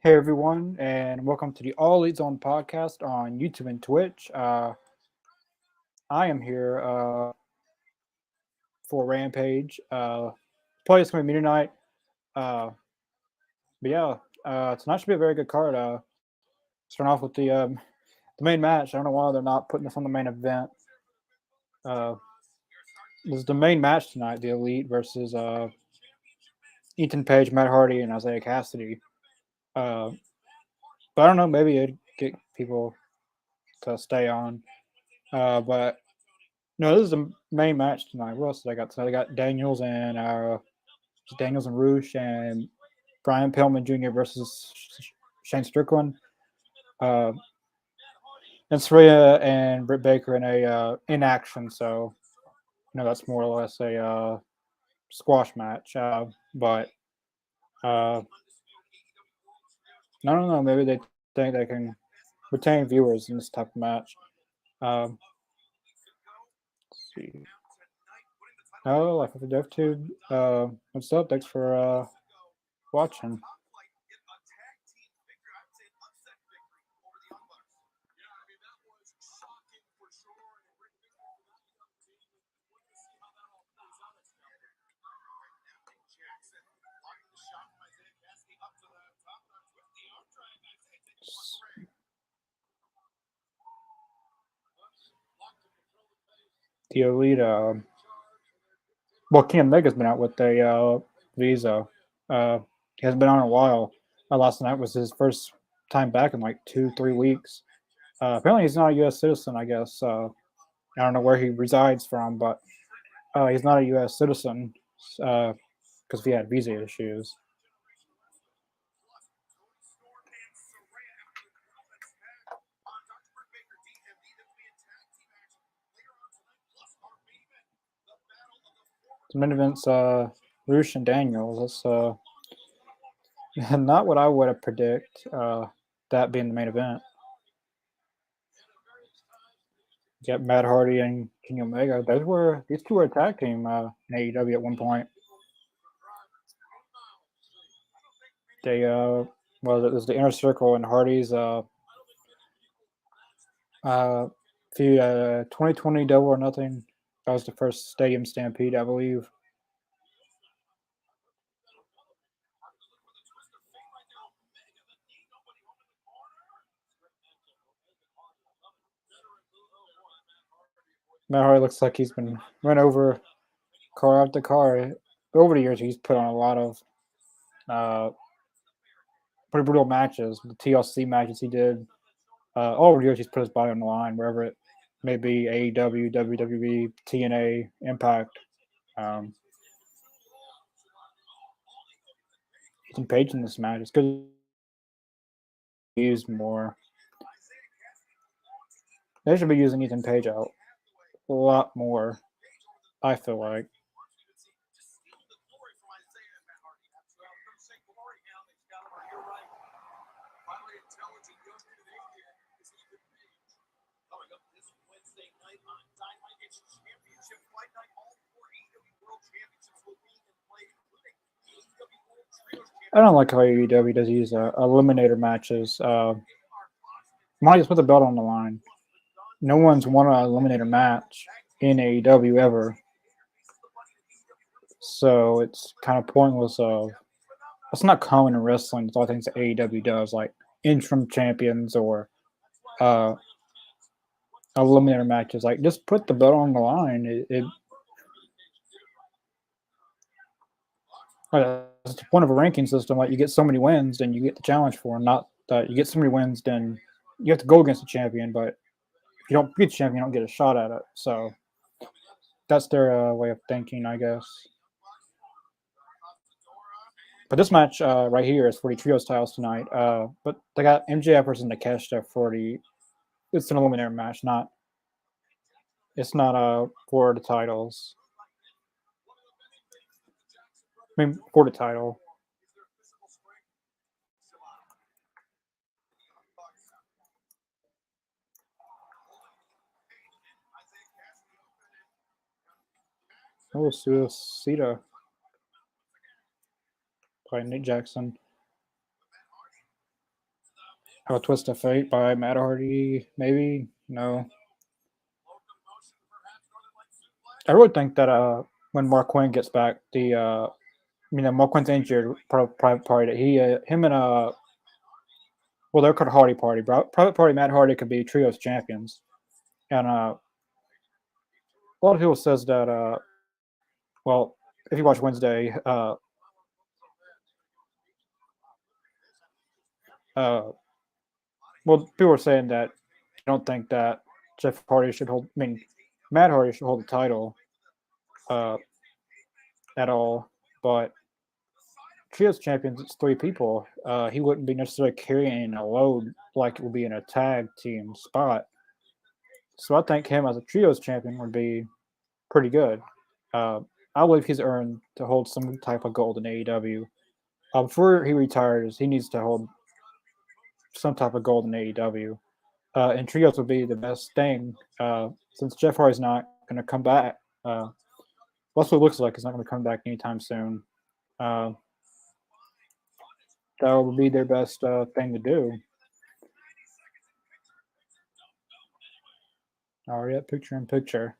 Hey everyone, and welcome to the All Elite Zone podcast on YouTube and Twitch. I am here for Rampage. Probably it's going to be me tonight. Uh, but yeah, tonight should be a very good card. Starting off with the main match. I don't know why they're not putting this on the main event. Uh, this is the main match tonight: the Elite versus Ethan Page, Matt Hardy, and Isaiah Cassidy. Uh, but I don't know. Maybe it'd get people to stay on. But no, this is the main match tonight. What else did I got tonight? I got Daniels and Roosh and Brian Pillman Jr. versus Shane Strickland. Uh, and Saraya and Britt Baker in a in action. So that's more or less a squash match. But I don't know. Maybe they think they can retain viewers in this type of match. Let's see. Oh, Life of a Dev Tube. What's up? Thanks for watching. The Elite. Well, Ken Omega's been out with a visa. He hasn't been on in a while. Last night was his first time back in like 2-3 weeks. Apparently, he's not a U.S. citizen. I guess I don't know where he resides from, but he's not a U.S. citizen because he had visa issues. The main event's Roosh and Daniels. That's not what I would have predict. That being the main event. Yep, Matt Hardy and Kenny Omega. These two were a tag team in AEW at one point. They well, it was the Inner Circle and Hardy's 2020 Double or Nothing. That was the first Stadium Stampede, I believe. Matt Hardy looks like he's been run over car after car. Over the years, he's put on a lot of uh, pretty brutal matches. The TLC matches he did. Over the years, he's put his body on the line wherever it may be, AEW, WWE, TNA, Impact. Um, Ethan Page in this match. It's good to use more. They should be using Ethan Page out a lot more, I feel like. I don't like how AEW does use eliminator matches. Might just put the belt on the line. No one's won an eliminator match in AEW ever, so it's kind of pointless. It's not common in wrestling. It's all things that AEW does, like interim champions or uh, eliminator matches. Like, just put the belt on the line. That's the point of a ranking system. Like, you get so many wins, then you get the challenge for them. Not that you get so many wins, then you have to go against the champion. But if you don't beat the champion, you don't get a shot at it. So that's their way of thinking, I guess. But this match right here is for the trios titles tonight. But they got MJF versus Nakeshita for the. It's an eliminator match, not. It's not for the titles. I mean, for the title. Oh, Suicida. By Nick Jackson. A Twist of Fate by Matt Hardy, maybe? No. I really think that when Mark Quinn gets back, Mark Quinn's injured, private party. Him and well, they're called Hardy Party. Private Party, Matt Hardy could be trios champions, and a lot of people says that well, if you watch Wednesday, well, people are saying that they don't think that Jeff Hardy should hold. I mean, Matt Hardy should hold the title uh, at all, but trios champions, it's three people. He wouldn't be necessarily carrying a load like it would be in a tag team spot. So I think him as a trios champion would be pretty good. Uh, I believe he's earned to hold some type of gold in AEW. Before he retires, he needs to hold some type of gold in AEW. And trios would be the best thing since Jeff Hardy's not going to come back. That's what it looks like. He's not going to come back anytime soon. Uh, that would be their best thing to do. Oh, yeah, picture in picture.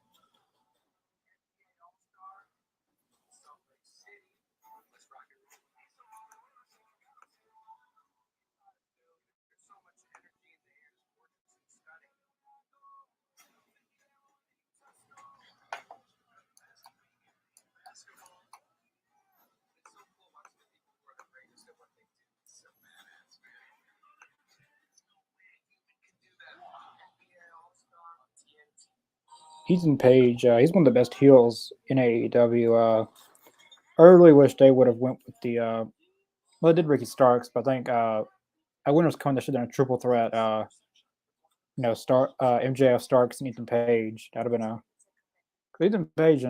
Ethan Page, he's one of the best heels in AEW. I really wish they would have went with the well, they did Ricky Starks, but I think at Winners Con they should have done a triple threat. MJF, Starks, and Ethan Page. That'd have been a Ethan Page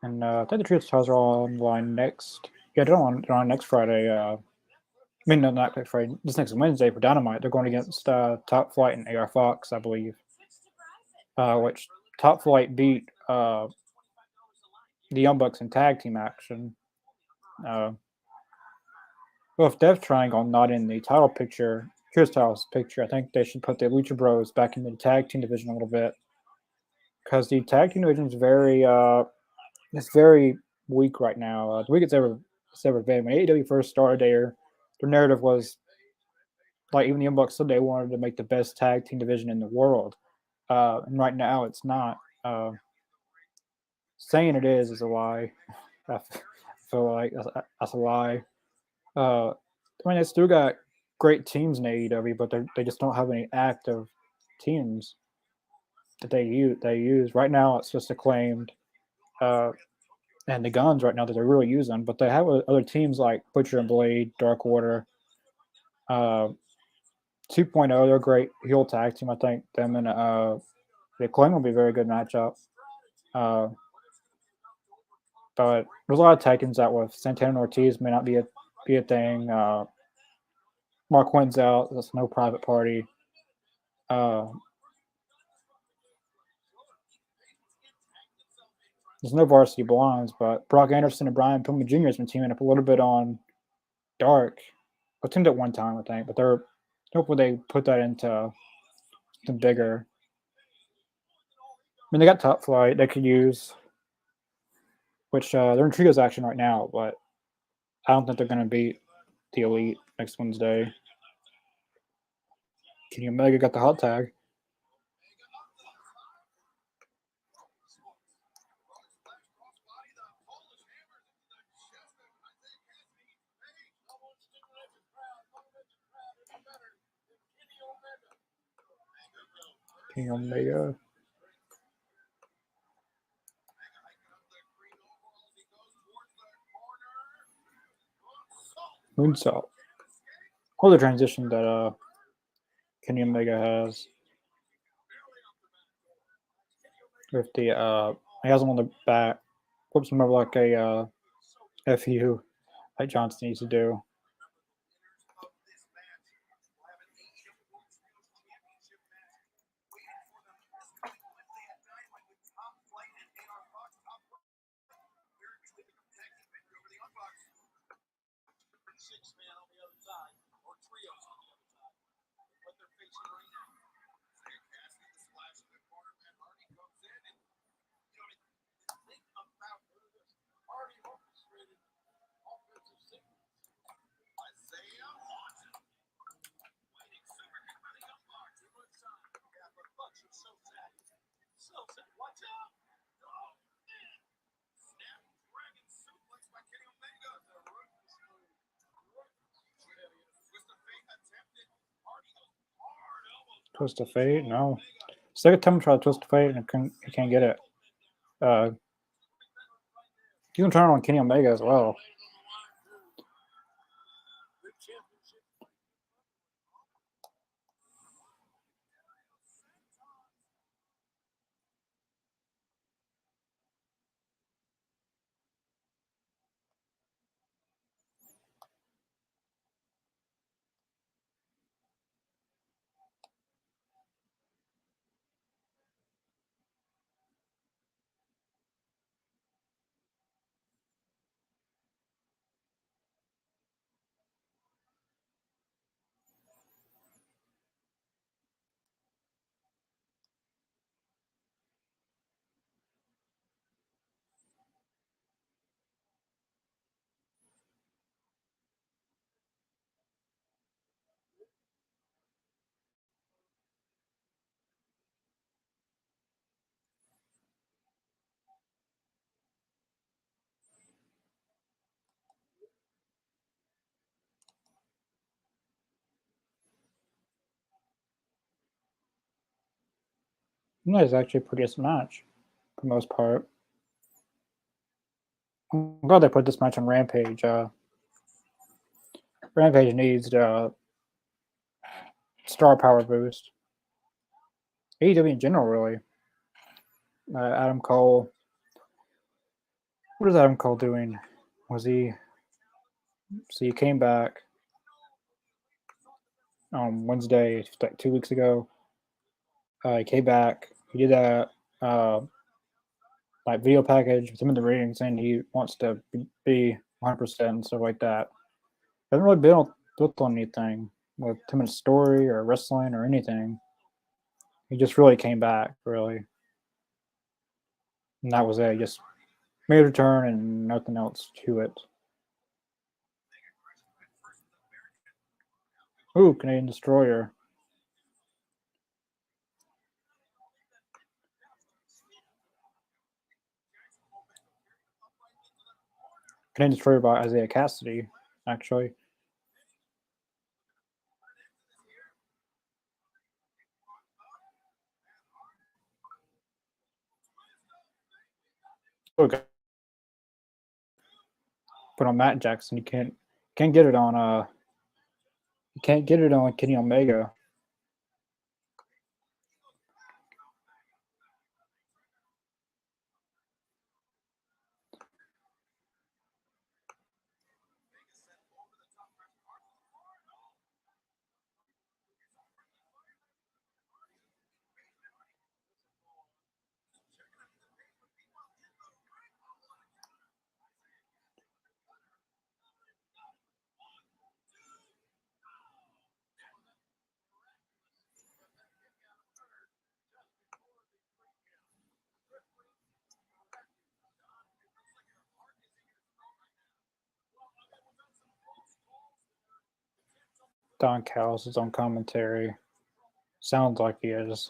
I think the Trios Stars are online next. Yeah, they're on next Friday. I mean, no, not next Friday. This next Wednesday for Dynamite. They're going against Top Flight and AR Fox, I believe. Which Top Flight beat the Young Bucks in tag team action. Well, if Death Triangle not in the title picture, Trios Styles picture, I think they should put the Lucha Bros back in the tag team division a little bit because the tag team division is it's very weak right now. The weakest ever been. When AEW first started, their narrative was like even the Young Bucks said they wanted to make the best tag team division in the world, and right now it's not. Saying it is a lie. I feel like that's a lie. I mean, they still got great teams in AEW, but they just don't have any active teams that they use. Right now. It's just Acclaimed and the Guns right now that they're really using, but they have other teams like Butcher and Blade, Dark Order, 2.0. They're a great heel tag team. I think them and the Acclaim will be a very good matchup. Uh, but there's a lot of tag teams out with Santana and Ortiz may not be a thing. Mark Quinn's out. That's no private party. There's no varsity blondes, but Brock Anderson and Brian Pillman Jr. has been teaming up a little bit on Dark. I teamed at one time, I think, but they're hopefully they put that into something bigger. I mean, they got Top Flight they could use, which they're in trios action right now, but I don't think they're going to beat the Elite next Wednesday. Kenny Omega got the hot tag. Kenny Omega. Moonsault. All the transition that Kenny Omega has with the He has him on the back, flips him over like a FU, like Johnson used to do. Twist of Fate? No. Second time I try to Twist of Fate and he can't get it. You can turn it on Kenny Omega as well. That is actually a pretty decent match for the most part. I'm glad they put this match on Rampage. Rampage needs star power boost. AEW in general, really. Adam Cole. What is Adam Cole doing? Was he? So he came back on Wednesday, like 2 weeks ago. He came back. He did that like video package with him in the ring saying he wants to be 100% and stuff like that. Hasn't really built on anything with him in a story or wrestling or anything. He just really came back, really. And that was it. He just made a return and nothing else to it. Ooh, Canadian Destroyer. Canadian Destroyer by Isaiah Cassidy, actually. Okay. But on Matt Jackson, you can't get it on you can't get it on Kenny Omega. Don Callis is on commentary. Sounds like he is.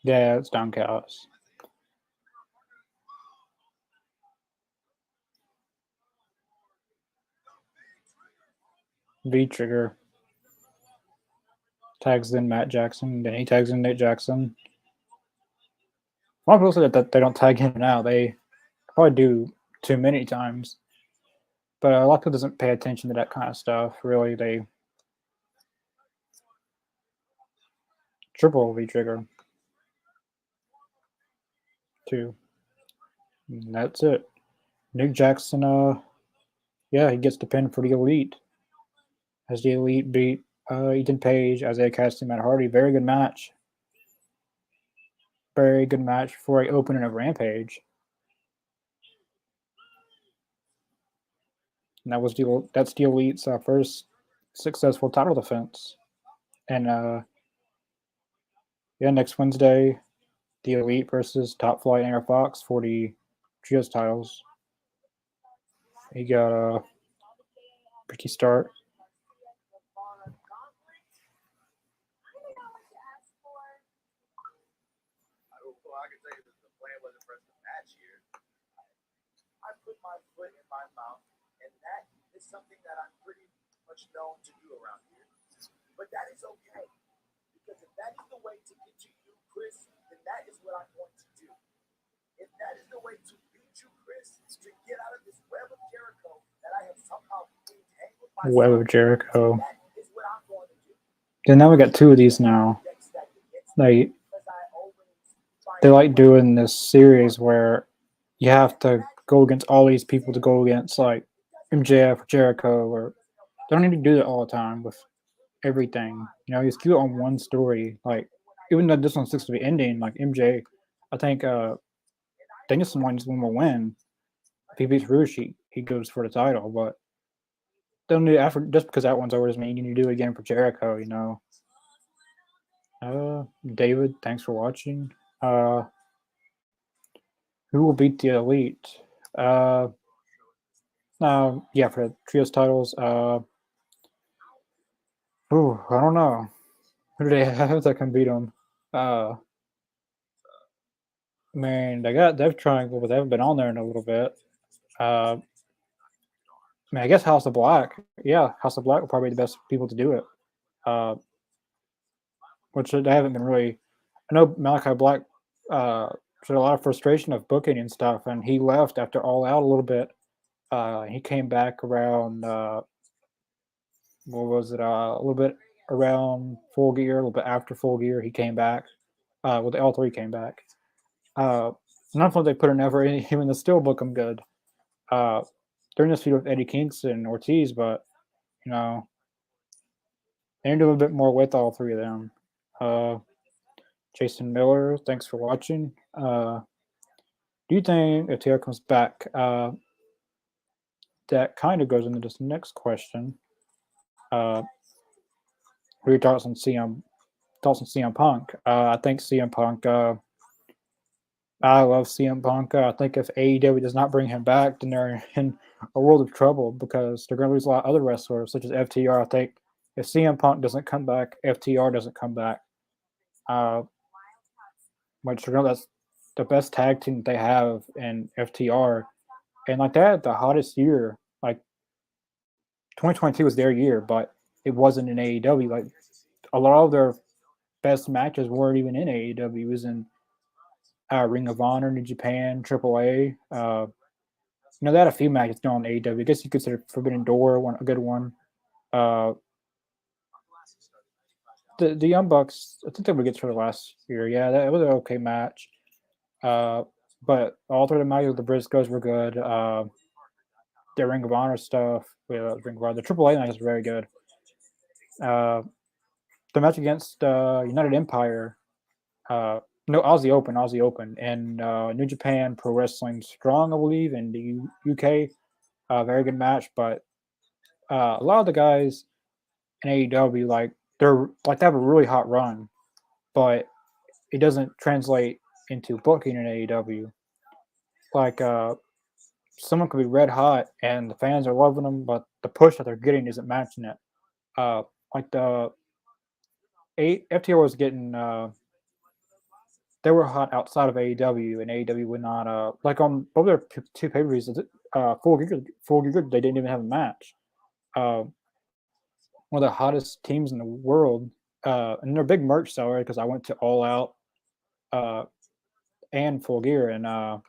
Yeah, it's Don Callis. V Trigger tags in Matt Jackson, then he tags in Nate Jackson. A lot of people say that they don't tag in now. They probably do too many times. But a lot of people doesn't pay attention to that kind of stuff. Really, they triple V trigger. 2. And that's it. Nick Jackson, he gets the pin for the Elite. As the Elite beat Ethan Page, Isaiah Cassidy, Matt Hardy. Very good match. Very good match for a opening of Rampage. And that's the Elite's first successful title defense. And next Wednesday, the Elite versus Top Flight and Air Fox for the Trios titles. He got a pretty start. Something that I'm pretty much known to do around here. But that is okay. Because if that is the way to get to you, Chris, then that is what I'm going to do. If that is the way to beat you, Chris, to get out of this web of Jericho that I have somehow entangled myself, Web of Jericho. that is what I'm going to do. Then now we got 2 of these now. Like, they like doing this series where you have to go against all these people to go against, like, MJF or Jericho, or they don't need to do that all the time with everything. You know, you just keep it on one story. Like, even though this one sticks to be ending, like MJ, I think Danielson wants one more win. If he beats Rushi, he goes for the title. But don't need after just because that one's over doesn't mean you need to do it again for Jericho. You know. David, thanks for watching. Who will beat the Elite? For the trios titles. I don't know. Who do they have that can beat them? I mean, they got Death Triangle, but they haven't been on there in a little bit. I guess House of Black. Yeah, House of Black will probably be the best people to do it. Which they haven't been really. I know Malachi Black showed a lot of frustration of booking and stuff, and he left after All Out a little bit. He came back around. What was it? A little bit around Full Gear, a little bit after Full Gear. He came back. The L3 came back. Not only they put an effort in him, and they still book him good. During this feud with Eddie Kingston and Ortiz, but you know, they need to do a bit more with all 3 of them. Jason Miller, thanks for watching. Do you think if Taylor comes back, that kind of goes into this next question? Who are your thoughts on CM Punk? I think CM Punk. I love CM Punk. I think if AEW does not bring him back, then they're in a world of trouble because they're going to lose a lot of other wrestlers, such as FTR. I think if CM Punk doesn't come back, FTR doesn't come back. Which that's the best tag team they have in FTR, and like that, the hottest year, like 2022 was their year, but it wasn't in AEW. Like a lot of their best matches weren't even in AEW. It was in Ring of Honor, New Japan, AAA. They had a few matches on AEW. I guess you consider Forbidden Door a good one. The Young Bucks, I think they would get to the last year. Yeah, that was an okay match. But all 3 of the matches with the Briscoes were good. The Ring of Honor stuff, the AAA matches were very good. The match against United Empire, Aussie Open, and New Japan Pro Wrestling Strong, I believe, in the UK. Very good match, but a lot of the guys in AEW, they have a really hot run, but it doesn't translate into booking in AEW. Like someone could be red hot and the fans are loving them, but the push that they're getting isn't matching it. Like the FTR was getting, they were hot outside of AEW, and AEW would not like on both their 2 pay-per-views. Full Gear, they didn't even have a match. One of the hottest teams in the world, and they're a big merch seller because I went to All Out and Full Gear, and I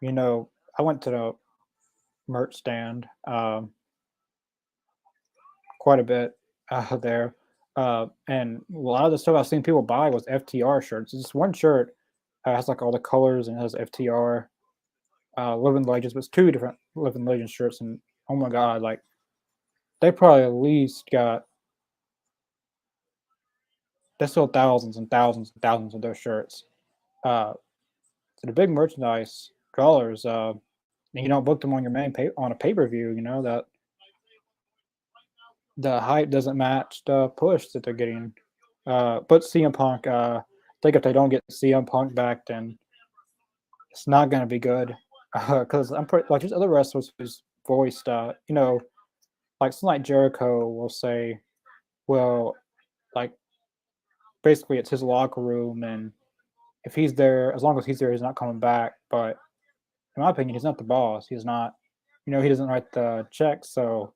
went to the merch stand quite a bit there. And a lot of the stuff I've seen people buy was FTR shirts. This one shirt has like all the colors and it has FTR, Living Legends, but it's two different Living Legends shirts. And oh my god, like they probably at least got they sold thousands and thousands and thousands of those shirts. Uh, so the big merchandise dollars, and you don't book them on your on a pay per view. You know that the hype doesn't match the push that they're getting. But CM Punk, I think if they don't get CM Punk back, then it's not going to be good. Because I'm pretty like there's other wrestlers who's voiced, like something like Jericho will say, well, like basically it's his locker room, and if he's there, as long as he's there, he's not coming back. But in my opinion, he's not the boss. He's not, he doesn't write the checks, so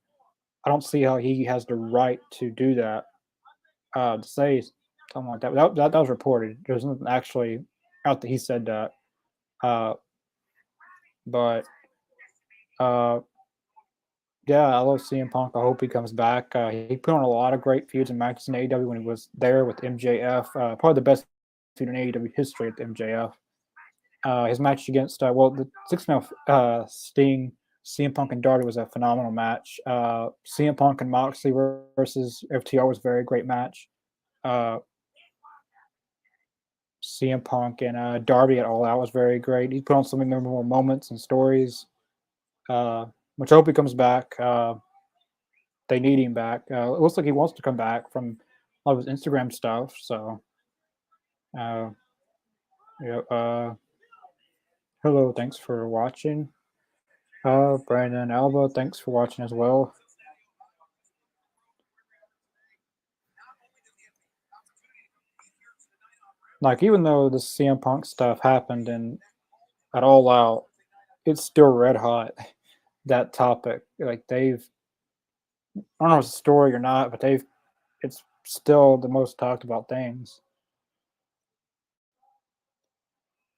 I don't see how he has the right to do that. To say something like that. That was reported. There's nothing actually out that he said that. Uh, but uh, yeah, I love CM Punk. I hope he comes back. He put on a lot of great feuds and matches in AEW when he was there with MJF. Probably the best feud in AEW history with MJF. His match against the 6-man Sting, CM Punk and Darby was a phenomenal match. CM Punk and Moxley versus FTR was a very great match. CM Punk and Darby at All Out was very great. He put on some memorable moments and stories, which I hope he comes back. They need him back. It looks like he wants to come back from all of his Instagram stuff. So, yeah. Hello, thanks for watching. Brandon Alba, thanks for watching as well. Like, even though the CM Punk stuff happened and at All Out, it's still red hot. That topic, like I don't know if it's a story or not, but it's still the most talked about things.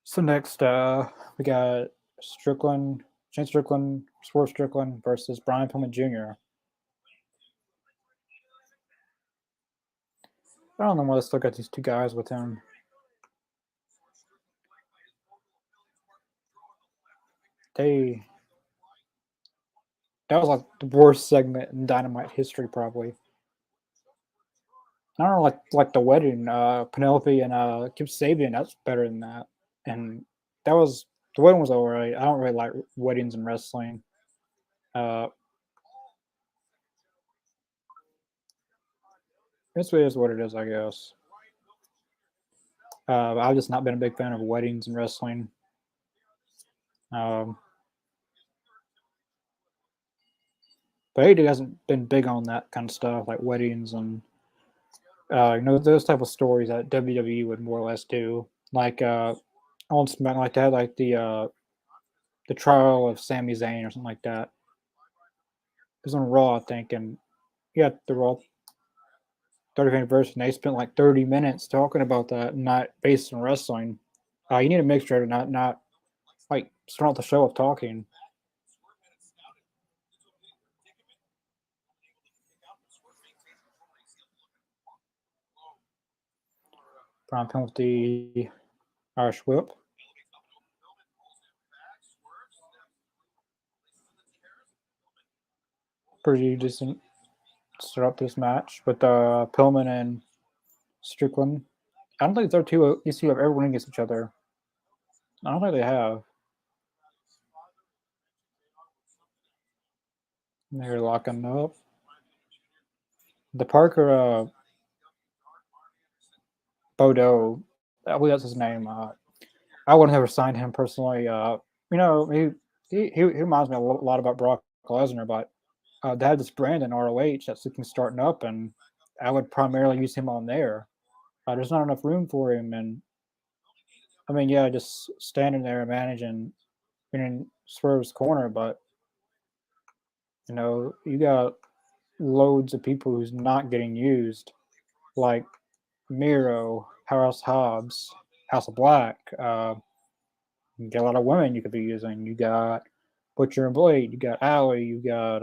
So next, we got Shane Strickland, Swerve Strickland versus Brian Pillman Jr. I don't know why let's look at these two guys with him. That was like the worst segment in Dynamite history, probably. I don't know, like the wedding, Penelope and Kip Sabian. That's better than that. And the wedding was alright. I don't really like weddings in wrestling. This is what it is, I guess. I've just not been a big fan of weddings in wrestling. But AEW hasn't been big on that kind of stuff, like weddings and those type of stories that WWE would more or less do. Like on SmackDown, like that, like the trial of Sami Zayn or something like that. It was on Raw, I think, and yeah, the Raw 30th anniversary. And they spent like 30 minutes talking about that, not based on wrestling. You need a mixture, not like start off the show with talking. Brian Pillman with the Irish Whip. Pretty decent start up this match with Pillman and Strickland. I don't think these two have ever won against each other. I don't think they have. They're locking up. The Parker Bodo, I believe that's his name. I wouldn't have signed him personally. He reminds me a lot about Brock Lesnar, but they have this brand in ROH that's looking starting up, and I would primarily use him on there. There's not enough room for him, and I mean, yeah, just standing there and managing in Swerve's corner, but you got loads of people who's not getting used, like Miro, House Hobbs, House of Black. You got a lot of women you could be using. You got Butcher and Blade. You got Allie. You got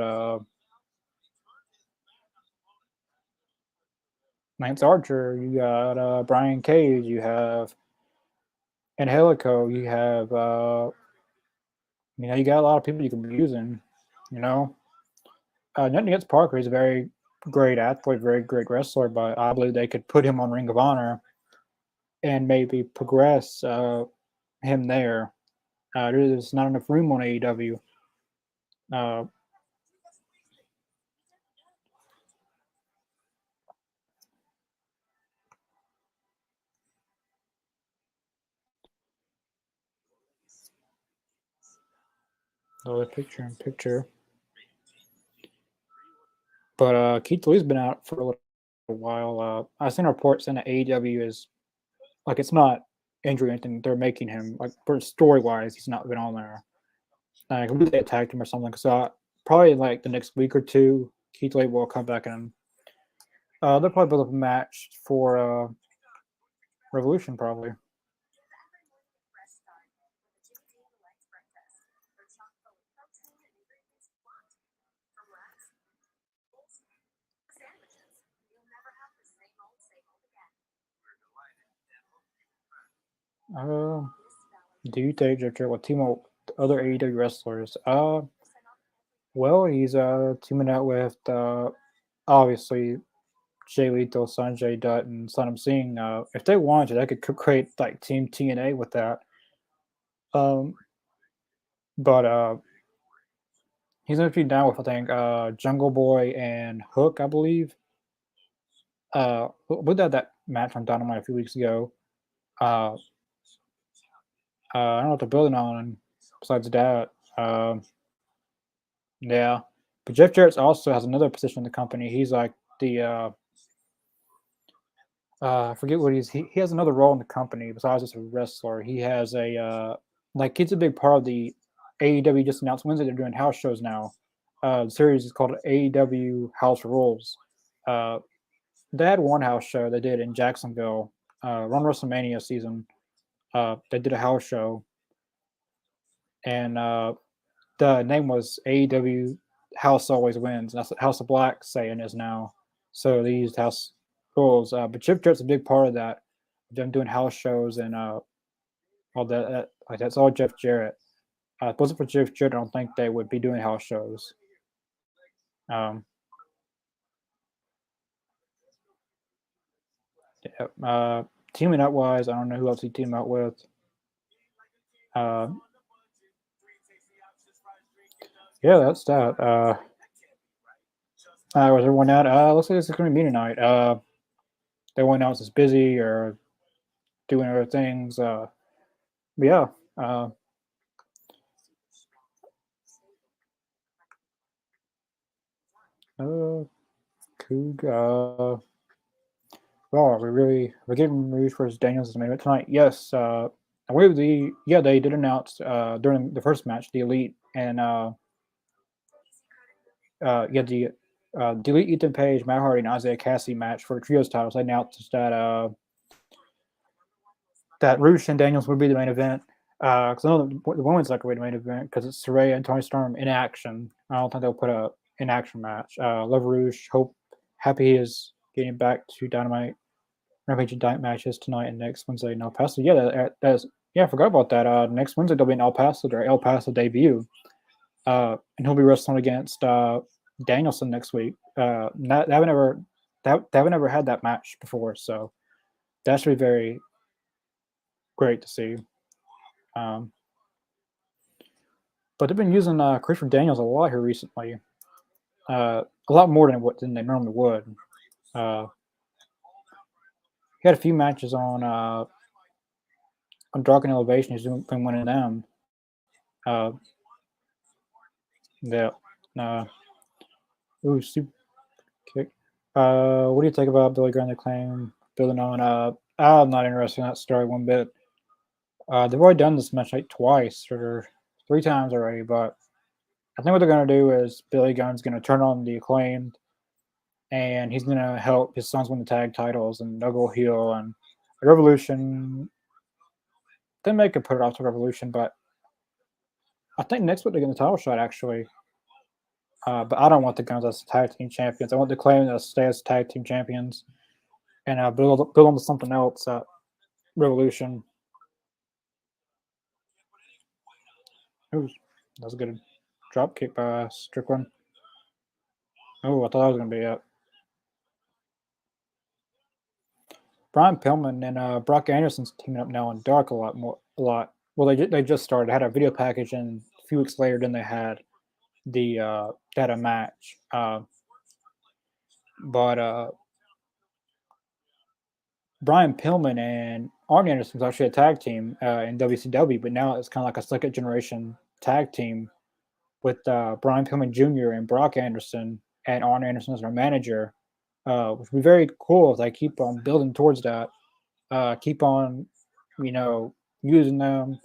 Lance Archer, you got Brian Cage, you have Angelico, you have you got a lot of people you can be using. You know, nothing against Parker. He's a very great athlete, very great wrestler, but I believe they could put him on Ring of Honor and maybe progress him there. There's not enough room on AEW. Uh, picture in picture. But Keith Lee's been out for a little while. I've seen reports saying that AEW is like it's not injury or anything. They're making him like for story wise, he's not been on there. Like maybe they attacked him or something. So probably like the next week or two, Keith Lee will come back and they'll probably build up a match for Revolution probably. Do you think Jeff Jarrett will team up with other AEW wrestlers? Well, he's teaming out with obviously Jay Lethal, Sanjay Dutt, and Sonam Singh. If they wanted, they could create like Team TNA with that. Um, but he's going to be down with I think Jungle Boy and Hook, I believe. We had that match on Dynamite a few weeks ago. Uh, I don't know what they're building on besides that. Yeah, but Jeff Jarrett also has another position in the company. He's like the I forget what he has another role in the company besides just a wrestler. He has a like he's a big part of the AEW just announced Wednesday they're doing house shows now. The series is called AEW House Rules. Uh, they had one house show they did in Jacksonville, around WrestleMania season. They did a house show, and the name was AEW House Always Wins. And that's what House of Black saying is now. So they used House Rules. But Chip Jarrett's a big part of that. Them doing house shows and all that. Like that's all Jeff Jarrett. If it wasn't for Jeff Jarrett, I don't think they would be doing house shows. Um, yeah, teaming up wise, I don't know who else he teamed up with. Yeah, that's that. Was everyone out? Looks like it's going to be me tonight. Everyone else is busy or doing other things. But yeah. Coog. Well, we're getting ready for Daniels' main event tonight. Yes. I believe they did announce during the first match the Elite and the Elite Ethan Page, Matt Hardy, and Isaiah Cassidy match for trios titles. They announced that Roosh and Daniels would be the main event. Because I know the women's not going to be the main event because it's Saraya and Tony Storm in action. I don't think they'll put a in action match. Love Roosh. Happy he is getting back to Dynamite. Rampage and Dynamite matches tonight and next Wednesday in El Paso. Yeah, I forgot about that. Next Wednesday they'll be in El Paso, their El Paso debut. And he'll be wrestling against Danielson next week. They haven't ever had that match before, so that should be very great to see. But they've been using Christopher Daniels a lot here recently. A lot more than they normally would. He had a few matches on Dark and Elevation. He's been winning them. Yeah. Super kick. What do you think about Billy Graham claim building on? I'm not interested in that story one bit. They've already done this match like twice or 3 times already, but I think what they're going to do is Billy Gunn's going to turn on the Acclaimed, and he's going to help his sons win the tag titles, and they'll go heel, and Revolution. They may could put it off to Revolution, but I think next week they're getting the title shot actually. But I don't want the Guns as tag team champions. I want the Acclaimed to stay as tag team champions. and build on to something else at Revolution. Ooh, that was a good drop kick by Strickland. Oh, I thought that was going to be it. Brian Pillman and Brock Anderson's teaming up now in Dark a lot. Well, they just started. Had a video package, and a few weeks later, then they had a match. But Brian Pillman and Arn Anderson was actually a tag team in WCW, but now it's kind of like a second generation tag team with Brian Pillman Jr. and Brock Anderson, and Arn Anderson as their manager, which would be very cool if they keep on building towards that. Keep on, using them,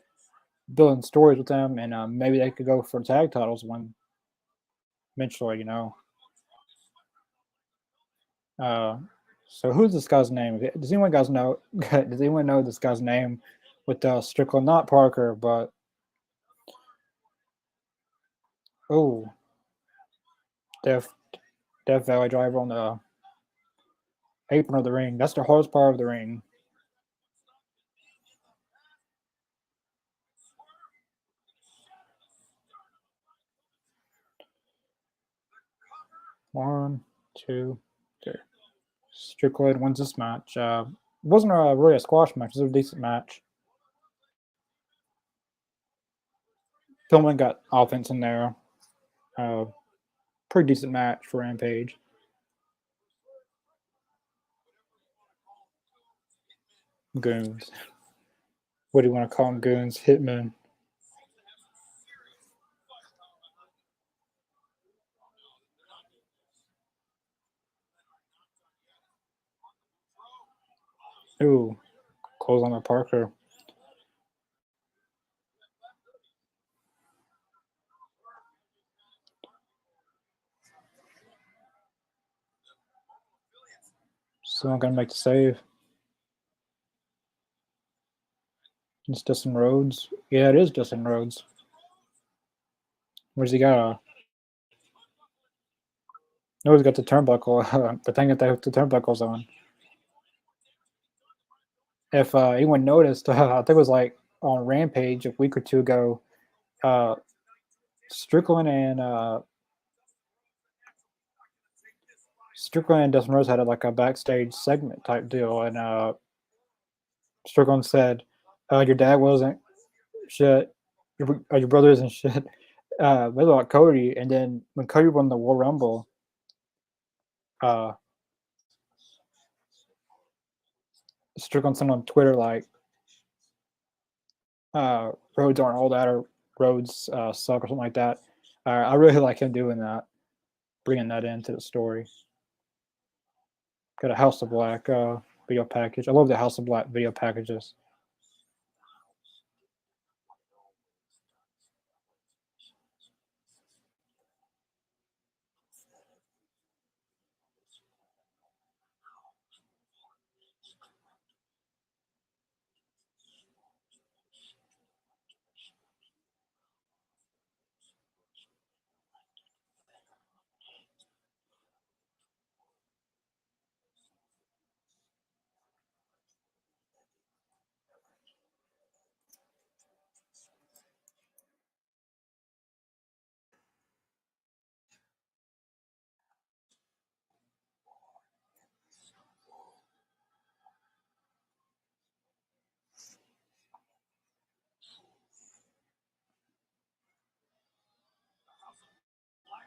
building stories with them, and maybe they could go for tag titles when eventually. Uh, so who's this guy's name? Does anyone guys know? Does anyone know this guy's name with Strickland? Not Parker, but oh, Death Death Valley Driver on the apron of the ring. That's the hardest part of the ring. One, two, three. Strickland wins this match. It wasn't really a squash match. It was a decent match. Pillman got offense in there. Pretty decent match for Rampage. Goons. What do you want to call them? Goons? Hitmen. Ooh, close on the Parker. Someone gonna make the save. It's Dustin Rhodes. Yeah, it is Dustin Rhodes. Where's he got? No, he's got the turnbuckle. The thing that they hooked the turnbuckles on. If anyone noticed, I think it was like on Rampage a week or two ago. Strickland and Dustin Rhodes had like a backstage segment type deal, and Strickland said, "Your dad wasn't shit. Your brother isn't shit." Maybe about Cody, and then when Cody won the War Rumble, Strickland sent on Twitter like, "Roads aren't all that, or roads suck," or something like that. I really like him doing that, bringing that into the story. Got a House of Black video package. I love the House of Black video packages.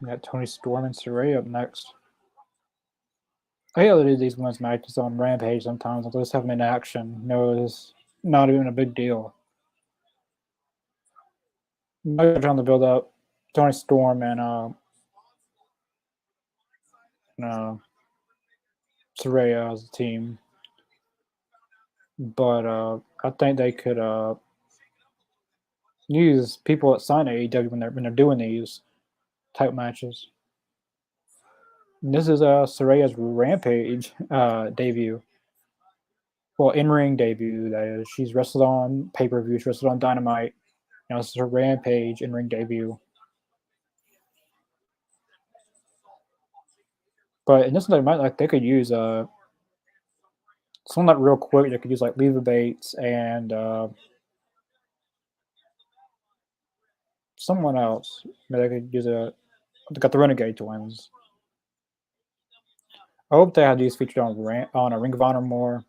We got Tony Storm and Saray up next. I hate to do these women's matches on Rampage sometimes. I'll just have them in action. No, it's not even a big deal. I'm trying to build up Tony Storm and Saraya as a team, but I think they could use people that sign AEW when they're doing these type matches. And this is Saraya's Rampage debut. Well, in-ring debut, that is. She's wrestled on pay-per-view. She wrestled on Dynamite. This is her Rampage in-ring debut. But in this one, they could use someone like real quick that could use like Leva Bates and someone else. Maybe they could use they got the Renegade Twins. I hope they had these featured on a Ring of Honor more.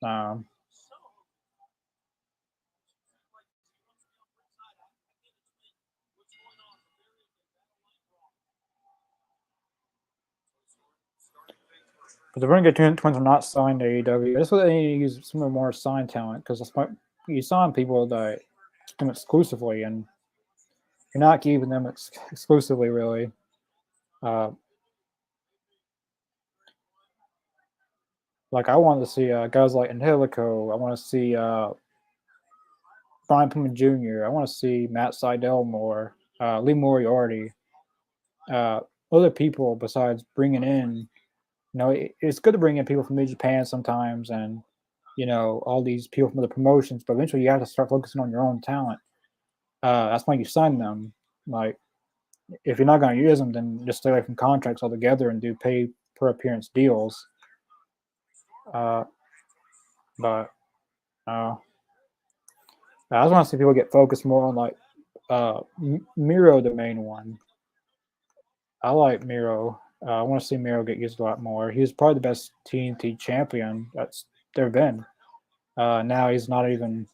Um, but the Renegade Twins are not signed to AEW. That's what they need to use some more signed talent because that's what you sign people that them exclusively, and you're not keeping them exclusively really. Uh, like I want to see guys like Angelico. I want to see Brian Pillman Jr. I want to see Matt Sydal more, Lee Moriarty, other people besides bringing in. You know, it's good to bring in people from New Japan sometimes, and all these people from other promotions. But eventually, you have to start focusing on your own talent. That's why you sign them. Like, if you're not going to use them, then just stay away from contracts altogether and do pay per appearance deals. But I just want to see people get focused more on like Miro, the main one. I like Miro. I want to see Miro get used a lot more. He was probably the best TNT champion that's there been. Now he's not even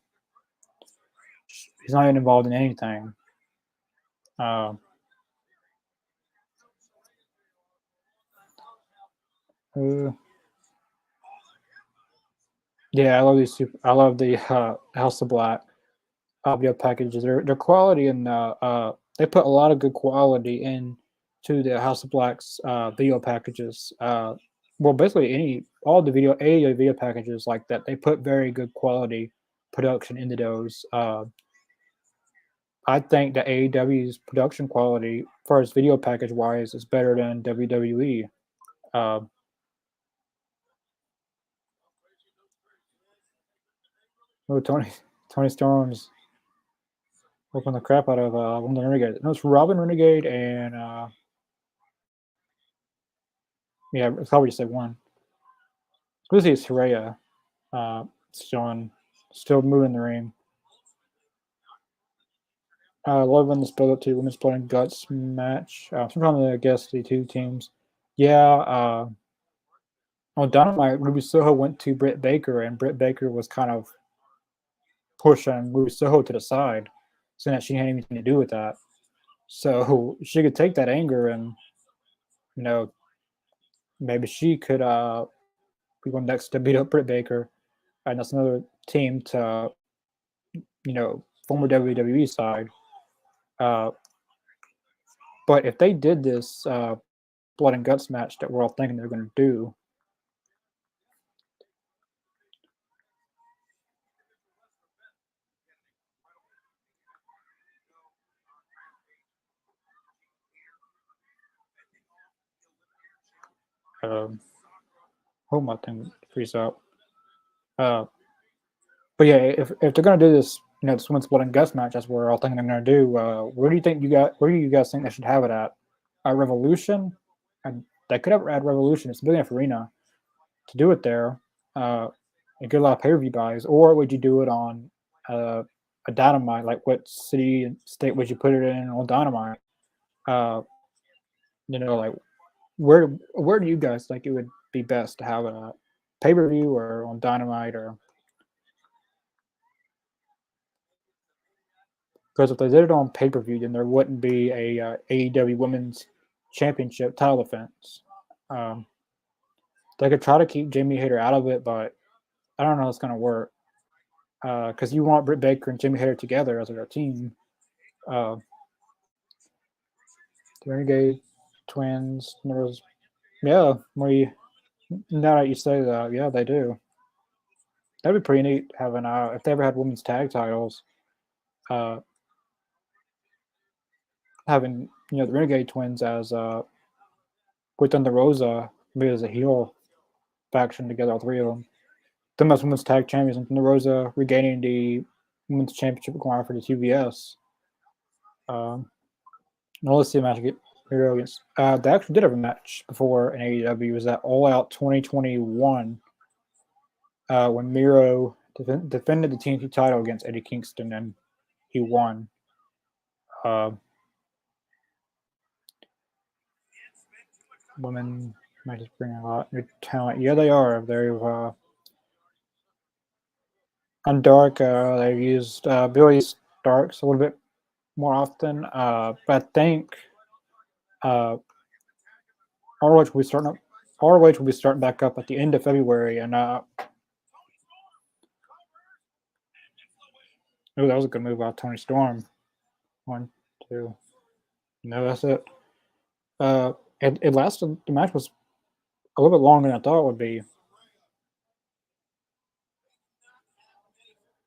involved in anything. Uh, yeah, I love these. I love the House of Black audio packages. Their quality and they put a lot of good quality into the House of Black's video packages. Well, basically all the AEW video packages like that, they put very good quality production into those. I think that AEW's production quality, as far as video package wise, is better than WWE. Uh, oh, Tony Storm's whooping the crap out of one of the Renegade. No, it's Robin Renegade and yeah, it's probably just like one. Supposedly it's Saraya. Still moving the ring. Loving this build up to women's blood and guts match. I'm trying to guess the two teams. Yeah. On Dynamite, Ruby Soho went to Britt Baker, and Britt Baker was kind of pushing Ruby Soho to the side, saying that she had anything to do with that. So she could take that anger and, maybe she could be one next to beat up Britt Baker, and that's another team to, former WWE side. But if they did this blood and guts match that we're all thinking they're going to do, hope my thing frees up. But yeah, if they're going to do this, this women's blood and guts match, that's what we're all thinking they're going to do. Where do you guys think they should have it at? Revolution, and they could have add Revolution. It's a big enough arena to do it there. And get a lot of pay-per-view buys, or would you do it on a Dynamite? Like, what city and state would you put it in on Dynamite? Like where do you guys think it would be best to have it at? Pay-per-view or on Dynamite? Or because if they did it on pay-per-view, then there wouldn't be a AEW Women's Championship title defense. They could try to keep Jamie Hayter out of it, but I don't know how it's going to work. Because you want Britt Baker and Jamie Hayter together as a team. The Renegade Twins. Now that you say that, yeah, they do. That'd be pretty neat having if they ever had women's tag titles. Having the Renegade Twins as with Thunder Rosa, maybe as a heel faction together, all three of them. Them as women's tag champions, and Thunder Rosa regaining the women's championship going for the TBS. Now let's see a match against. They actually did have a match before in AEW. It was at All Out 2021. when Miro defended the TNT title against Eddie Kingston and he won. Women might just bring a lot new talent. Yeah, they are. They've on Dark, they've used Billy Starks a little bit more often, but I think ROH will be starting up. ROH will be starting back up at the end of February, and oh, that was a good move by Tony Storm. 1, 2. No, that's it. It lasted. The match was a little bit longer than I thought it would be.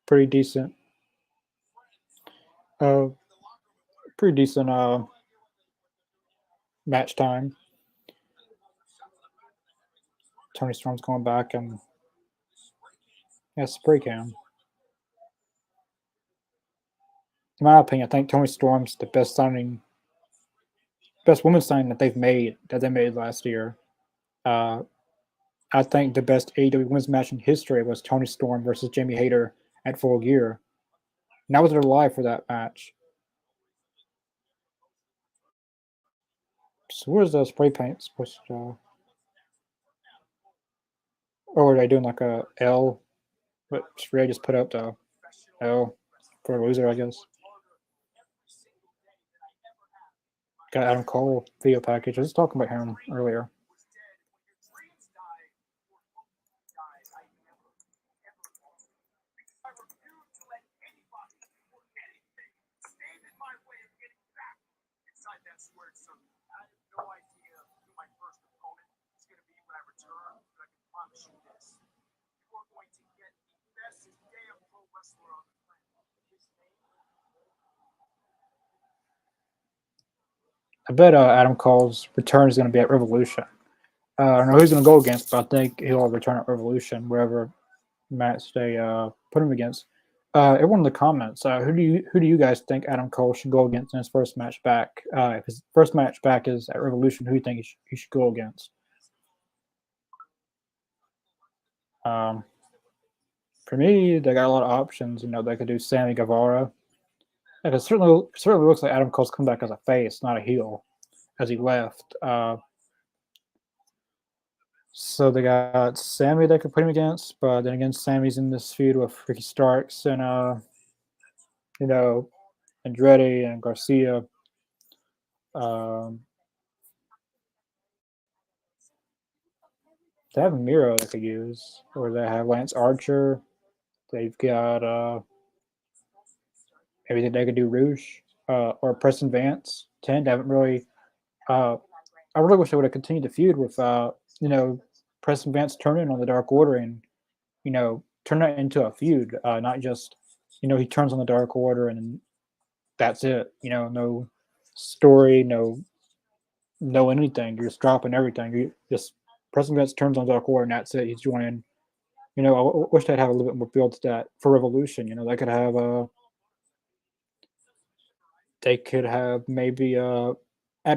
Pretty decent. Pretty decent match time. Tony Storm's going back and spray can. In my opinion, I think Tony Storm's the best women's signing that they made last year. I think the best AEW women's match in history was Tony Storm versus Jamie Hayter at Full Gear. And I was there live for that match. So where's the spray paint supposed to? Or are they doing like a L? But Ray just put up the L for a loser, I guess. Got Adam Cole video package. I was talking about him earlier. I bet Adam Cole's return is going to be at Revolution. I don't know who he's going to go against, but I think he'll return at Revolution, wherever match they put him against. Everyone in the comments, who do you guys think Adam Cole should go against in his first match back? If his first match back is at Revolution, who do you think he should go against? For me, they got a lot of options. You know, they could do Sammy Guevara. And it certainly looks like Adam Cole's come back as a face, not a heel, as he left. So they got Sammy they could put him against, but then again, Sammy's in this feud with Ricky Starks and Andretti and Garcia. They have Miro they could use, or they have Lance Archer. They've got maybe they could do Rouge or Preston Vance. They haven't really. I really wish they would have continued the feud with Preston Vance turning on the Dark Order and turn that into a feud, not just he turns on the Dark Order and that's it. No story, no anything. You're just dropping everything. You just Preston Vance turns on Dark Order and that's it. He's joining. I wish they'd have a little bit more build to that for Revolution. They could have maybe at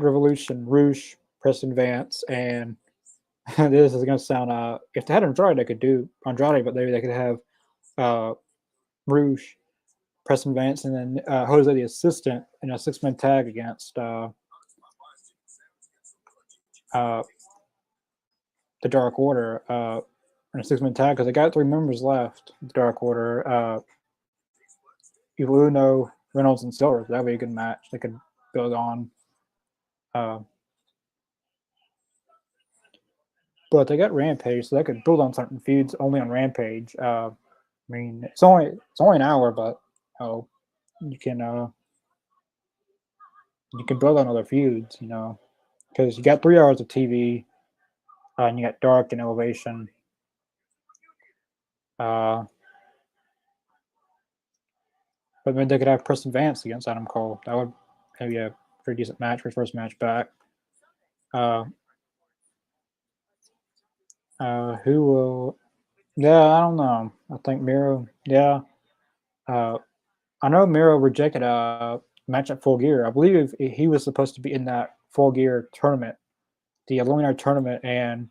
Revolution Rouge, Preston Vance, and this is going to sound if they had Andrade, they could do Andrade, but maybe they could have Rouge, Preston Vance, and then Jose the Assistant in a 6-man tag against the Dark Order in a 6-man tag because they got 3 members left. The Dark Order, Evil Uno, Reynolds, and Silver. That would be a good match. They could build on. But they got Rampage, so they could build on certain feuds only on Rampage. I mean, it's only an hour, but you can build on other feuds, because you got 3 hours of TV, and you got Dark and Elevation. But maybe they could have Preston Vance against Adam Cole. That would maybe a pretty decent match for his first match back. Who will? Yeah, I don't know. I think Miro. Yeah. I know Miro rejected a match at Full Gear. I believe he was supposed to be in that Full Gear tournament, the Illuminati tournament, and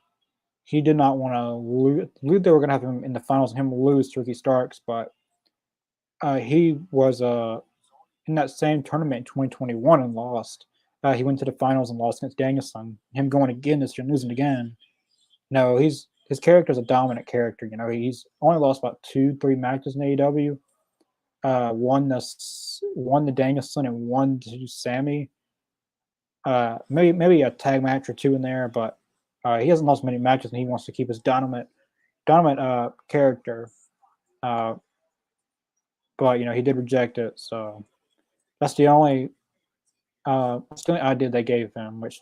he did not want to lose. They were going to have him in the finals and him lose to Ricky Starks, but he was in that same tournament in 2021 and lost. He went to the finals and lost against Danielson. Him going again this year and losing again. No, his character is a dominant character. You know, he's only lost about 2-3 matches in AEW. Won the Danielson and won to Sammy. Maybe a tag match or two in there, but he hasn't lost many matches, and he wants to keep his dominant character. But you know, he did reject it, so that's the only idea they gave him, which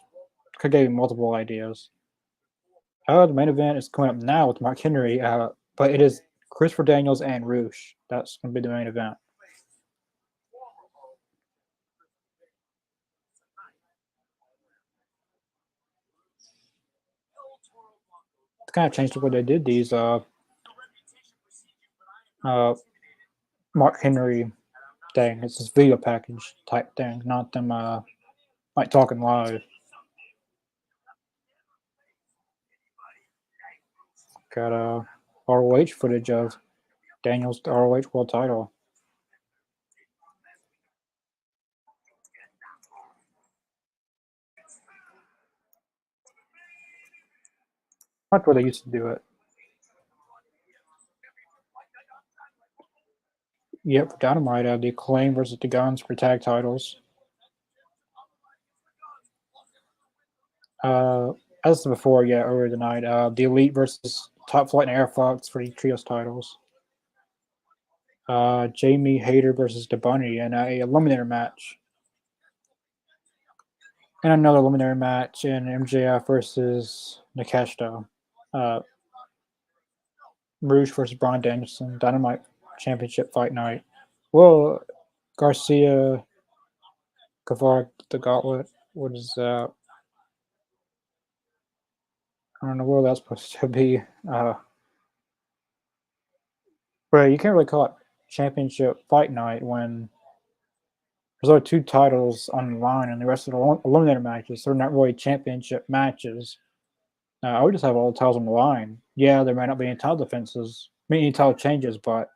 could give him multiple ideas. The main event is coming up now with Mark Henry, but it is Christopher Daniels and Roosh. That's going to be the main event. It's kind of changed the way they did these Mark Henry thing. It's this video package type thing, not them like talking live. Got ROH footage of Daniels' ROH World Title. That's where they used to do it. Yep, for Dynamite, the Acclaim versus the Guns for tag titles. As before, earlier tonight, the Elite versus Top Flight and Air Fox for the trios titles. Jamie Hayter versus the Bunny in a eliminator match. And another eliminator match in MJF versus Nakashita. Rouge versus Bryan Danielson, Dynamite Championship Fight Night. Well, Garcia, Guevara, the Gauntlet. What is that? I don't know what that's supposed to be. But you can't really call it Championship Fight Night when there's only 2 titles on the line and the rest of the eliminator matches. They're not really championship matches. I would just have all the titles on the line. Yeah, there might not be any title defenses, any title changes, but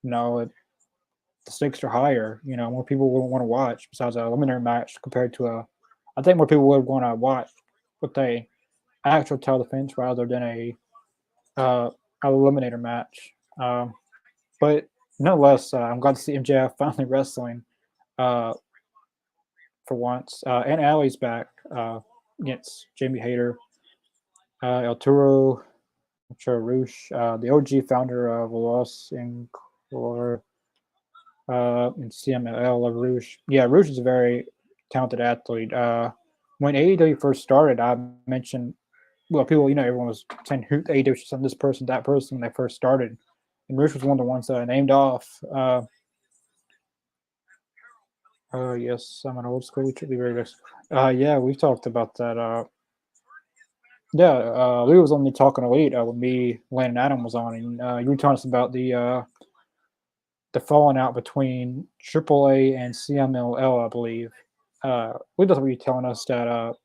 you know, the stakes are higher. You know, more people would want to watch besides an eliminator match compared to I think more people would want to watch with a actual title defense rather than a eliminator match. But nonetheless, I'm glad to see MJF finally wrestling for once. And Allie's back against Jamie Hayter, El Toro, Roosh, the OG founder of Los Inclor, and CMLL of Roosh. Yeah, Roosh is a very talented athlete. When AEW first started, I mentioned, well, people, you know, everyone was saying who AEW should send this person, that person when they first started. And Roosh was one of the ones that I named off. Yes, I'm an old school. We should be very best. Yeah, we talked about that. Lee was on the Talking Elite when me, Lane, and Adam was on, and you were telling us about the falling out between AAA and CMLL, I believe. Lee doesn't be telling us that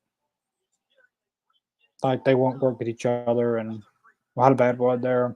like they won't work with each other and a lot of bad blood there.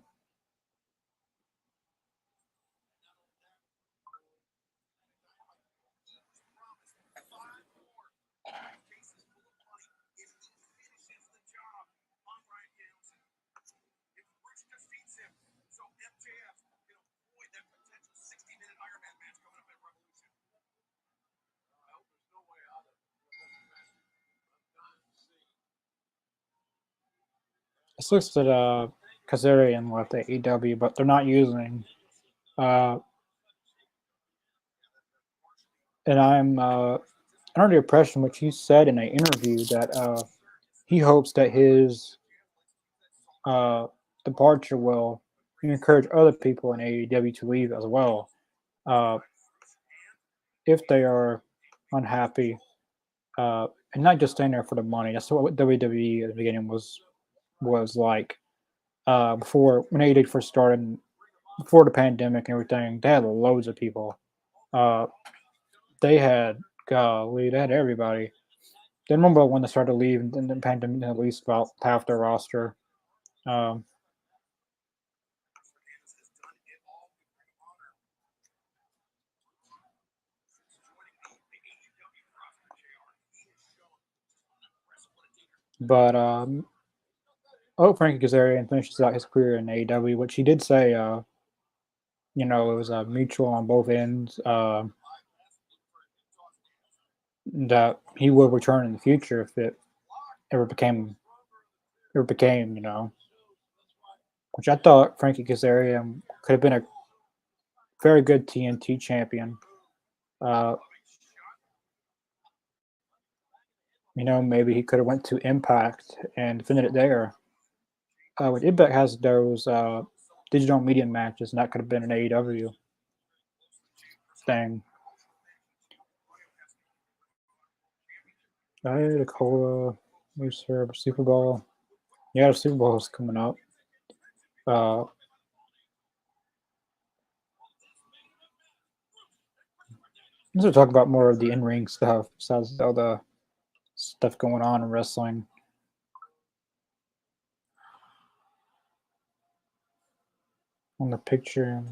It looks that Kazarian left AEW, but they're not using. And I'm under the impression, which he said in an interview, that he hopes that his departure will encourage other people in AEW to leave as well, if they are unhappy, and not just staying there for the money. That's what WWE at the beginning was like. Before when AEW first started, before the pandemic and everything, they had loads of people. They had everybody. Then remember when they started to leave and the pandemic, at least about half their roster. Um, but Frankie Kazarian finishes out his career in AEW, which he did say, it was mutual on both ends. That he will return in the future if it ever became which I thought Frankie Kazarian could have been a very good TNT champion. Uh, maybe he could have went to Impact and defended it there. When Impact has those digital media matches, and that could have been an AEW thing. Dakota, Mercer, Super Bowl. Yeah, the Super Bowl is coming up. Uh, let's talk about more of the in-ring stuff besides all the stuff going on in wrestling. On the picture,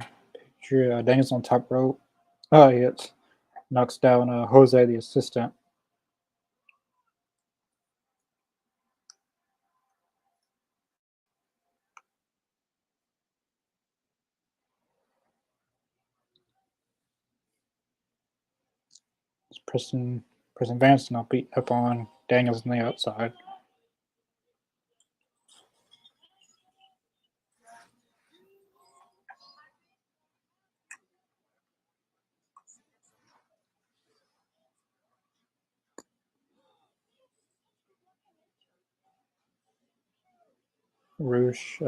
Daniel's on top rope. Oh, he knocks down Jose, the assistant. Preston Vance not beat up on Daniels on the outside. Roosh,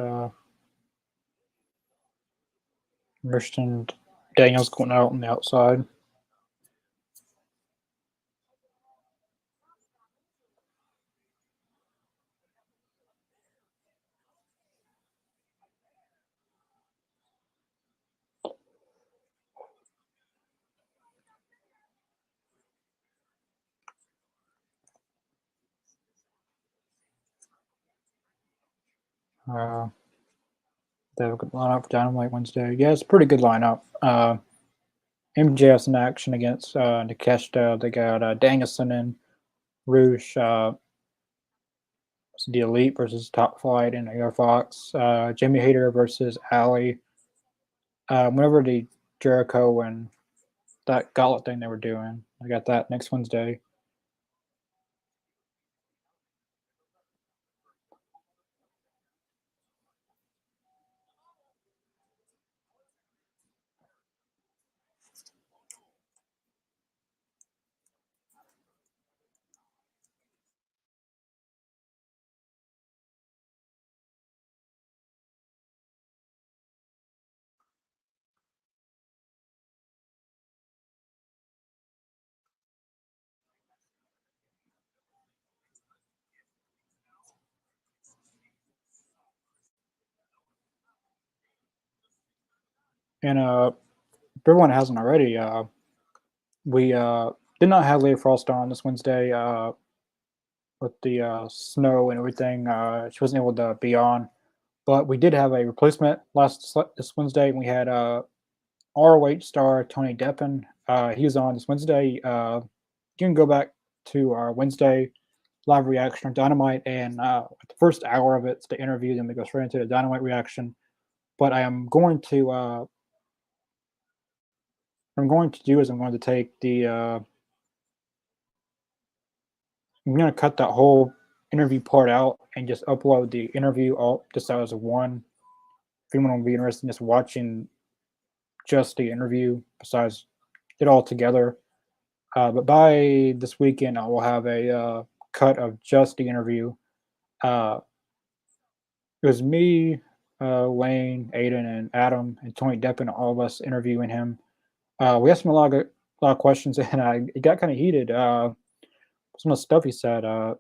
and Daniels going out on the outside. They have a good lineup for Dynamite Wednesday. Yeah, it's a pretty good lineup. MJF's in action against Nikeshita. They got Danielson and Roosh. The Elite versus Top Flight and Air Fox. Jamie Hayter versus Ali. Whenever the Jericho and that gauntlet thing they were doing, I got that next Wednesday. And if everyone hasn't already, we did not have Leah Frost on this Wednesday with the snow and everything. She wasn't able to be on, but we did have a replacement this Wednesday. And we had ROH star Tony Deppen. He was on this Wednesday. You can go back to our Wednesday live reaction on Dynamite, and the first hour of it's the interview, then we go straight into the Dynamite reaction. But I'm going to do is I'm going to take the I'm going to cut that whole interview part out and just upload the interview all just as one. If anyone will be interested in just watching just the interview, besides it all together. But by this weekend, I will have a cut of just the interview. It was me, Wayne, Aiden, and Adam, and Tony Deppen, all of us interviewing him. We asked him a lot of questions, and it got kind of heated. Some of the stuff he said, a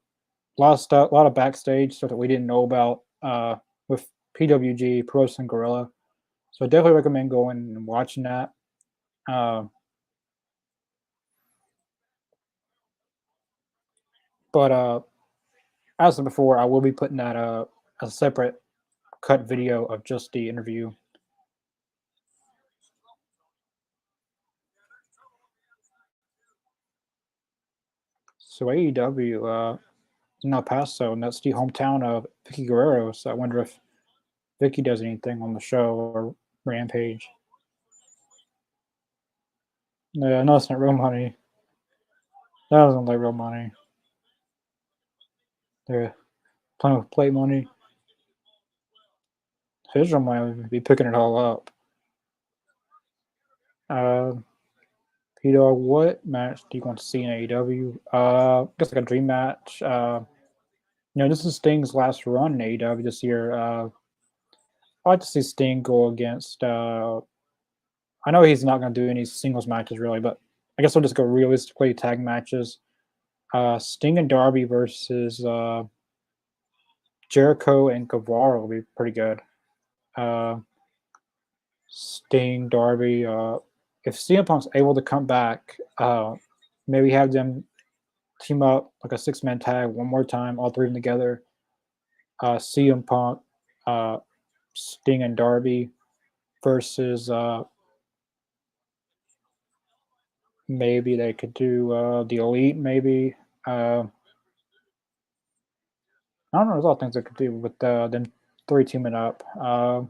lot of stuff, a lot of backstage stuff that we didn't know about with PWG, Pro Wrestling Gorilla. So I definitely recommend going and watching that. Uh, but as of before, I will be putting that a separate cut video of just the interview. So AEW, in El Paso, and that's the hometown of Vicky Guerrero. So I wonder if Vicky does anything on the show or Rampage. Yeah, no, it's not real money. That doesn't like real money. They're playing with plate money. His real money would be picking it all up. P-Dog, what match do you want to see in AEW? I guess like a dream match. This is Sting's last run in AEW this year. I'd like to see Sting go against. I know he's not going to do any singles matches really, but I guess we'll just go realistically tag matches. Sting and Darby versus Jericho and Guevara will be pretty good. Sting, Darby. If CM Punk's able to come back, maybe have them team up like a 6-man tag one more time, all three of them together. CM Punk, Sting, and Darby versus maybe they could do the Elite. Maybe I don't know. There's a lot of things they could do with them three teaming up. I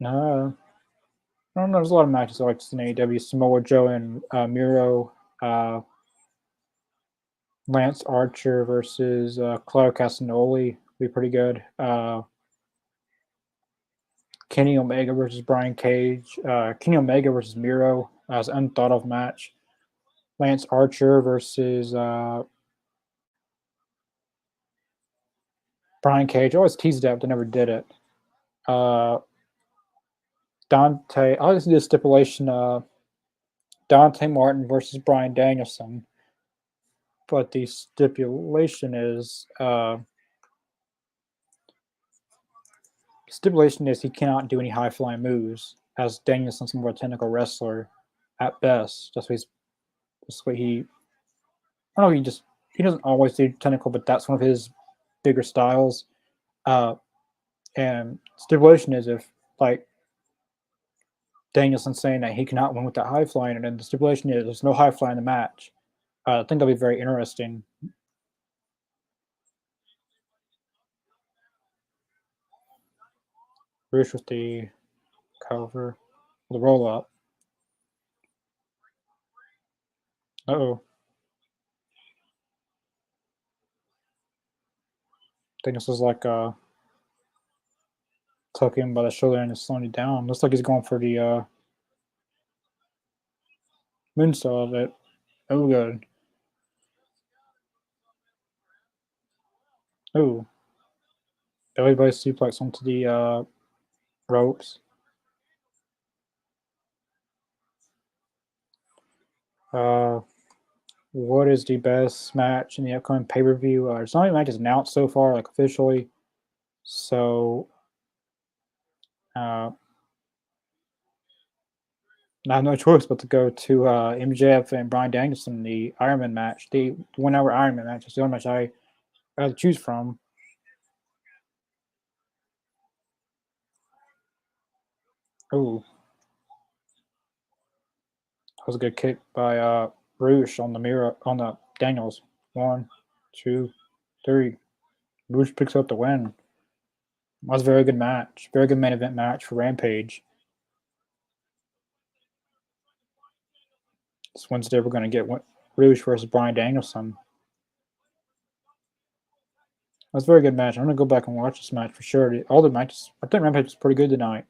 don't know. There's a lot of matches I like to see in AEW. Samoa Joe and Miro. Lance Archer versus Claudio Castagnoli be pretty good. Kenny Omega versus Brian Cage. Kenny Omega versus Miro as an unthought of match. Lance Archer versus Brian Cage. I always teased that, but they never did it. Dante. I always do a stipulation. Dante Martin versus Bryan Danielson. But the stipulation is he cannot do any high flying moves, as Danielson's a more technical wrestler at best. That's what he. I don't know. He doesn't always do technical, but that's one of his bigger styles. And stipulation is if like Danielson saying that he cannot win with that high flying, and then the stipulation is there's no high flying in the match. I think that'll be very interesting. Bruce with the cover, the roll up. Uh-oh. I think this is like tuck him by the shoulder and just slowing it down. Looks like he's going for the moonsault. That oh good. Oh, everybody suplex onto the ropes. What is the best match in the upcoming pay-per-view? There's not any matches announced so far, like officially. So I have no choice but to go to MJF and Bryan Danielson, the Ironman match, the 1 hour Ironman match. It's the only match I had to choose from. Oh, that was a good kick by Rouge on the Daniels. 1, 2, 3. Rouge picks up the win. That was a very good match. Very good main event match for Rampage. This Wednesday we're going to get Rouge versus Bryan Danielson. That was a very good match. I'm going to go back and watch this match for sure. All the matches, I think Rampage was pretty good tonight.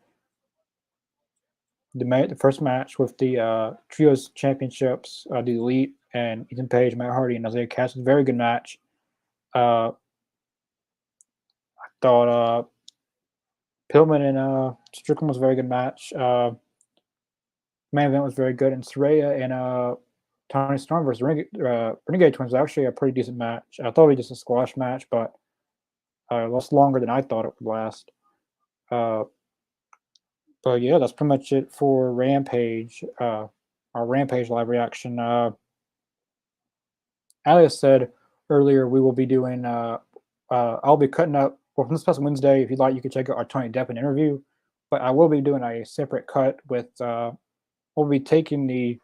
The first match with the Trios Championships, the Elite, and Ethan Page, Matt Hardy, and Isaiah Cass was a very good match. I thought Pillman and Strickland was a very good match. Main event was very good, and Saraya and Tony Storm versus Renegade Twins was actually a pretty decent match. I thought it was just a squash match, but it lost longer than I thought it would last. But yeah, that's pretty much it for Rampage. Our Rampage live reaction. Alias said, earlier, we will be doing. I'll be cutting up. Well, from this past Wednesday, if you'd like, you can check out our Tony Deppen interview. But I will be doing a separate cut with. We'll be taking the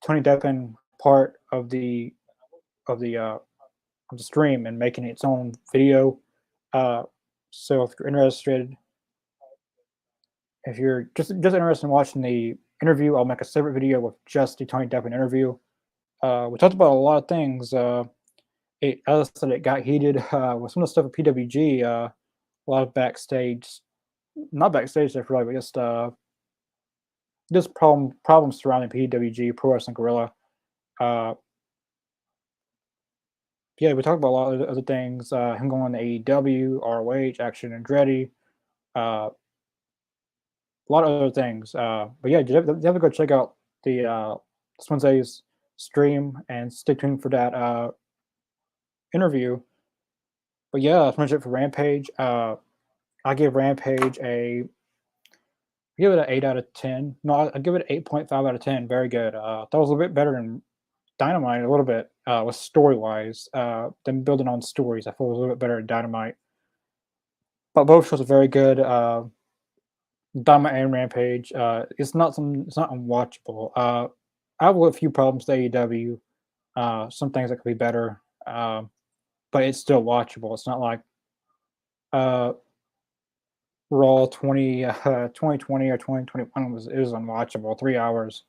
Tony Deppen part of the stream and making its own video. Uh, so if you're just interested in watching the interview, I'll make a separate video with just the Tony Deppen interview. We talked about a lot of things. As I said, it got heated with some of the stuff at PWG. A lot of backstage, not backstage stuff really, but just problems surrounding PWG, Pro Wrestling Gorilla. Yeah, we talked about a lot of other things. Him going to AEW, ROH, Action Andretti, a lot of other things. But yeah, you have to go check out the this Wednesday's stream and stay tuned for that interview. But yeah, that's much it for Rampage. I give Rampage I give it an 8 out of 10. No, I give it an 8.5 out of 10. Very good. That was a little bit better than Dynamite a little bit with story wise. Them building on stories. I thought it was a little bit better than Dynamite. But both shows are very good. Dynamite and Rampage. It's not unwatchable. I have a few problems with AEW. Some things that could be better. But it's still watchable. It's not like Raw 2020 or 2021 was unwatchable. 3 hours.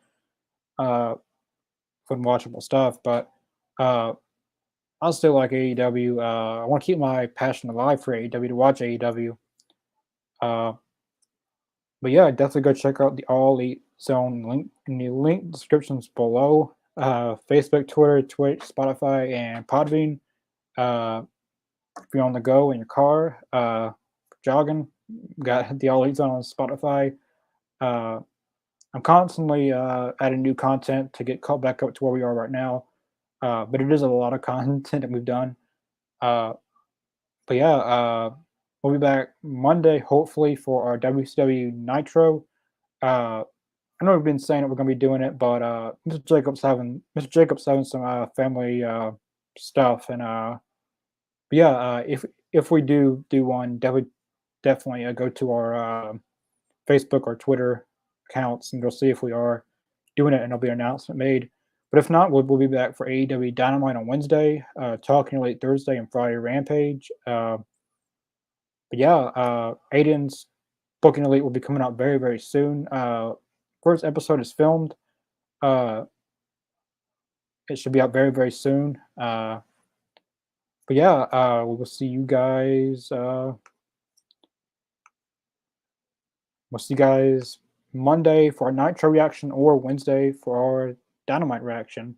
Unwatchable stuff, but I still like AEW. I want to keep my passion alive for AEW to watch AEW. But yeah, definitely go check out the All Elite Zone link in the link descriptions below. Facebook, Twitter, Twitch, Spotify, and Podbean. If you're on the go in your car, jogging, got the All Elite Zone on Spotify. I'm constantly adding new content to get caught back up to where we are right now. But it is a lot of content that we've done. But yeah, we'll be back Monday, hopefully, for our WCW Nitro. I know we've been saying that we're going to be doing it, but Mr. Jacob's having some family stuff, and but yeah, if we do one, definitely go to our Facebook or Twitter accounts, and you'll see if we are doing it, and there'll be an announcement made. But if not, we'll be back for AEW Dynamite on Wednesday, Talking Late Thursday and Friday Rampage. But yeah, Aiden's Booking Elite will be coming out very, very soon. First episode is filmed. It should be out very, very soon. But yeah, we will see you guys. We'll see you guys Monday for our Nitro reaction or Wednesday for our Dynamite reaction.